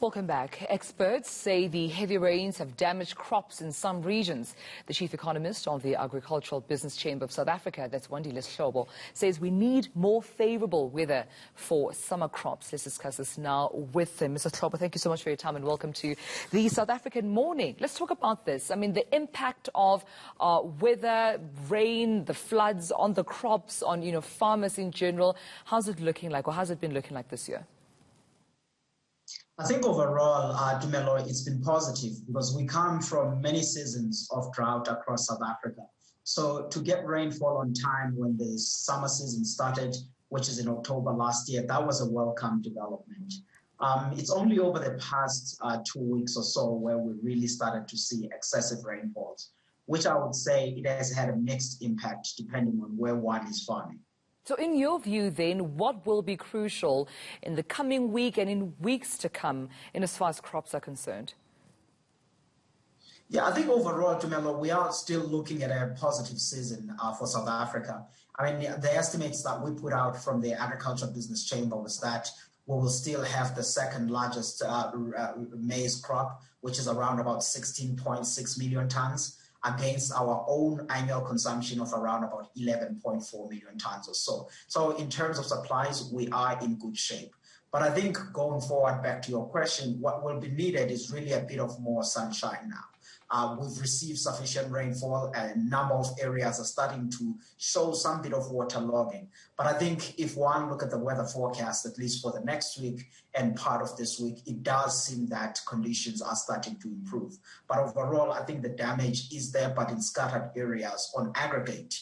Welcome back. Experts say the heavy rains have damaged crops in some regions. The chief economist of the Agricultural Business Chamber of South Africa, that's Wandile Sihlobo, says we need more favourable weather for summer crops. Let's discuss this now with him. Mr. Sihlobo, thank you so much for your time and welcome to the South African Morning. Let's talk about this. I mean, the impact of weather, rain, the floods on the crops, on, farmers in general. How's it looking like, or how's it been looking like this year? I think overall, Dumelo, it's been positive because we come from many seasons of drought across South Africa. So to get rainfall on time when the summer season started, which is in October last year, that was a welcome development. It's only over the past 2 weeks or so where we really started to see excessive rainfalls, which I would say it has had a mixed impact depending on where one is farming. So in your view, then, what will be crucial in the coming week and in weeks to come in as far as crops are concerned? Yeah, I think overall, Tumelo, we are still looking at a positive season for South Africa. I mean, the estimates that we put out from the Agricultural Business Chamber was that we will still have the second largest maize crop, which is around about 16.6 million tons, against our own annual consumption of around about 11.4 million tons or so. So in terms of supplies, we are in good shape. But I think going forward, back to your question, what will be needed is really a bit of more sunshine now. We've received sufficient rainfall and a number of areas are starting to show some bit of waterlogging. But I think if one look at the weather forecast, at least for the next week and part of this week, it does seem that conditions are starting to improve. But overall, I think the damage is there, but in scattered areas on aggregate,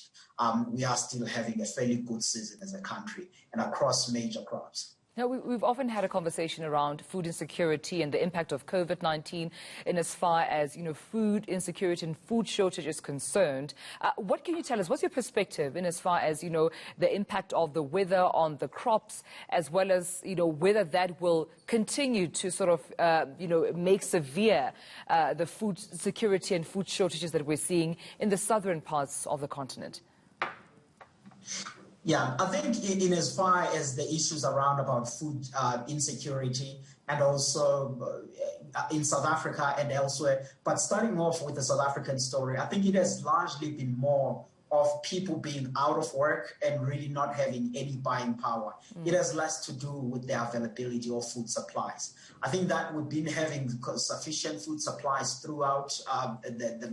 we are still having a fairly good season as a country and across major crops. Now, we've often had a conversation around food insecurity and the impact of COVID-19 in as far as, food insecurity and food shortage is concerned. What can you tell us? What's your perspective in as far as, the impact of the weather on the crops, as well as, whether that will continue to sort of, make severe the food security and food shortages that we're seeing in the southern parts of the continent? Yeah, I think in as far as the issues around about food insecurity and also in South Africa and elsewhere, but starting off with the South African story, I think it has largely been more of people being out of work and really not having any buying power. It has less to do with the availability of food supplies. I think that we've been having sufficient food supplies throughout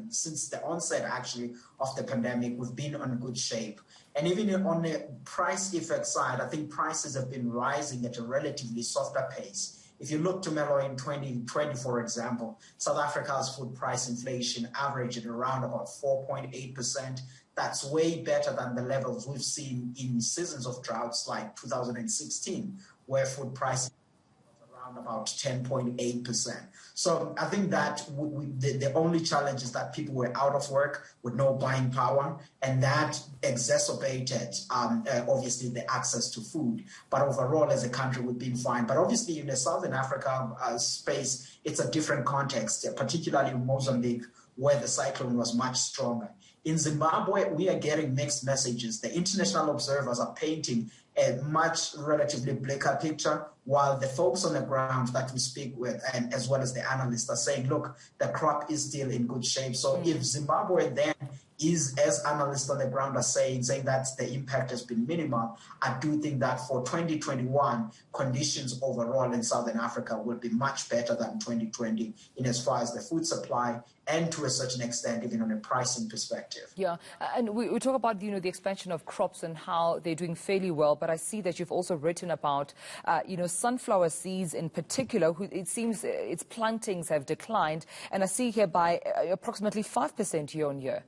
since the onset, actually, of the pandemic. We've been in good shape. And even on the price effect side, I think prices have been rising at a relatively softer pace. If you look to Melo in 2020, for example, South Africa's food price inflation averaged at around about 4.8%. That's way better than the levels we've seen in seasons of droughts like 2016, where food prices around about 10.8%. So I think that the only challenge is that people were out of work with no buying power, and that exacerbated, obviously, the access to food. But overall, as a country, we've been fine. But obviously, in the Southern Africa space, it's a different context, particularly in Mozambique, where the cyclone was much stronger. In Zimbabwe, we are getting mixed messages. The international observers are painting a much relatively bleaker picture, while the folks on the ground that we speak with, and as well as the analysts, are saying, look, the crop is still in good shape. So if Zimbabwe then is, as analysts on the ground are saying that the impact has been minimal, I do think that for 2021, conditions overall in Southern Africa will be much better than 2020 in as far as the food supply and to a certain extent, even on a pricing perspective. Yeah, and we talk about, the expansion of crops and how they're doing fairly well, but I see that you've also written about, sunflower seeds in particular, it seems its plantings have declined, and I see here by approximately 5% year on year.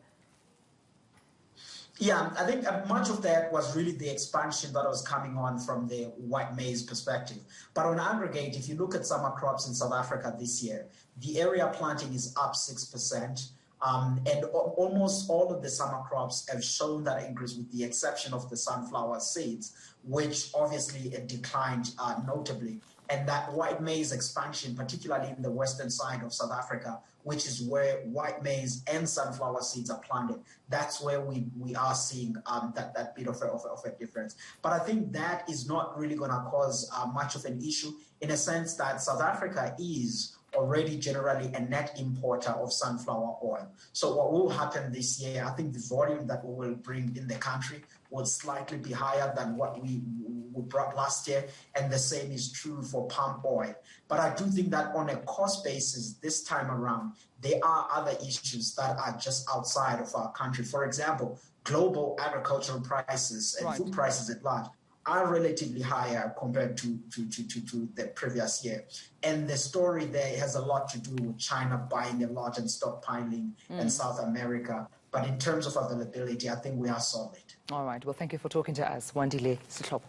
Yeah, I think much of that was really the expansion that was coming on from the white maize perspective. But on aggregate, if you look at summer crops in South Africa this year, the area planting is up 6%. And almost all of the summer crops have shown that increase with the exception of the sunflower seeds, which obviously declined notably. and that white maize expansion, particularly in the western side of South Africa, which is where white maize and sunflower seeds are planted, that's where we are seeing that bit of a difference. But I think that is not really going to cause much of an issue, in a sense that South Africa is already generally a net importer of sunflower oil. So what will happen this year, I think the volume that we will bring in the country will slightly be higher than what we brought last year, and the same is true for palm oil. But I do think that on a cost basis this time around, there are other issues that are just outside of our country. For example, global agricultural prices and food prices at large are relatively higher compared to the previous year. And the story there has a lot to do with China buying a lot and stockpiling in South America. But in terms of availability, I think we are solid. All right. Well, thank you for talking to us, Wandile Sihlobo.